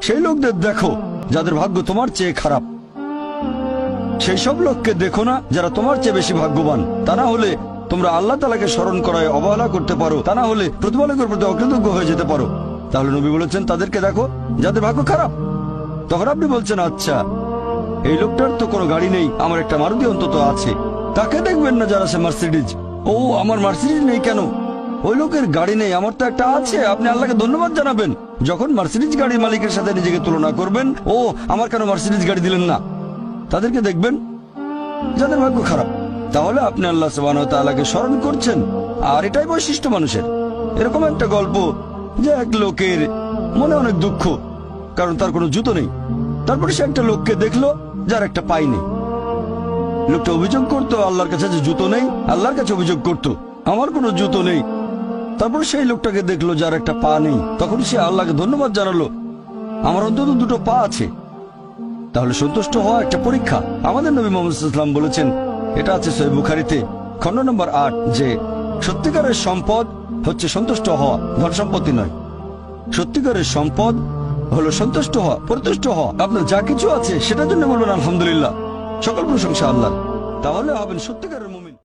সেই লোকদের দেখো যাদের ভাগ্য তোমার চেয়ে খারাপ। সেই সব লোককে দেখো না যারা তোমার চেয়ে বেশি ভাগ্যবান। তা না হলে তোমরা আল্লাহ তাআলাকে স্মরণ করায় অবহেলা করতে পারো, তা না হলে প্রতিপালকের প্রতি অকৃতজ্ঞ হয়ে যেতে পারো। তাহলে নবী বলেছেন তাদেরকে দেখো যাদের ভাগ্য খারাপ। তখন আপনি বলছেন আচ্ছা, এই লোকটার তো কোনো গাড়ি নেই, আমার একটা মারুতি অন্তত আছে। তাকে দেখবেন না যারা সে মার্সিডিজ। ও আমার মার্সিডিজ নেই কেন? ওই লোকের গাড়ি নেই, আমার তো একটা আছে। আপনি আল্লাহকে ধন্যবাদ জানাবেন। যখন মার্সিডিজ গাড়ির মালিকের সাথে নিজেকে তুলনা করবেন, ও আমার কেন মার্সিডিজ গাড়ি দিলেন না, তাদেরকে দেখবেন যাদের ভাগ্য খারাপ। তাহলে আপনি আল্লাহ সুবহানাহু ওয়া তাআলাকে স্মরণ করছেন। আর এটাই বৈশিষ্ট্য মানুষের। এরকম একটা গল্প যে এক লোকের মনে অনেক দুঃখ, কারণ তার কোনো জুতো নেই। তারপরে সে একটা লোককে দেখলো যার একটা পাই নেই। লোকটা অভিযোগ করতো আল্লাহর কাছে যে জুতো নেই, আল্লাহর কাছে অভিযোগ করতো আমার কোনো জুতো নেই। তারপর সেই লোকটাকে দেখলো যার একটা পা নেই। তখন সে আল্লাহকে ধন্যবাদ জানালো, আমার অন্তত দুটো পা আছে। তাহলে সন্তুষ্ট হওয়া একটা পরীক্ষা। আমাদের নবী মুহাম্মদ সাল্লাল্লাহু আলাইহি ওয়াসাল্লাম বলেছেন, এটা আছে সহিহ বুখারীতে খণ্ড নম্বর ৮, যে সত্যিকারের সম্পদ হচ্ছে সন্তুষ্ট হওয়া, ধন সম্পত্তি নয়। সত্যিকারের সম্পদ হলো সন্তুষ্ট হওয়া, পরিতুষ্ট হওয়া। আপনার যা কিছু আছে সেটার জন্য বলবেন আলহামদুলিল্লাহ, সকল প্রশংসা আল্লাহর। তাহলে হবেন সত্যিকারের মুমিন।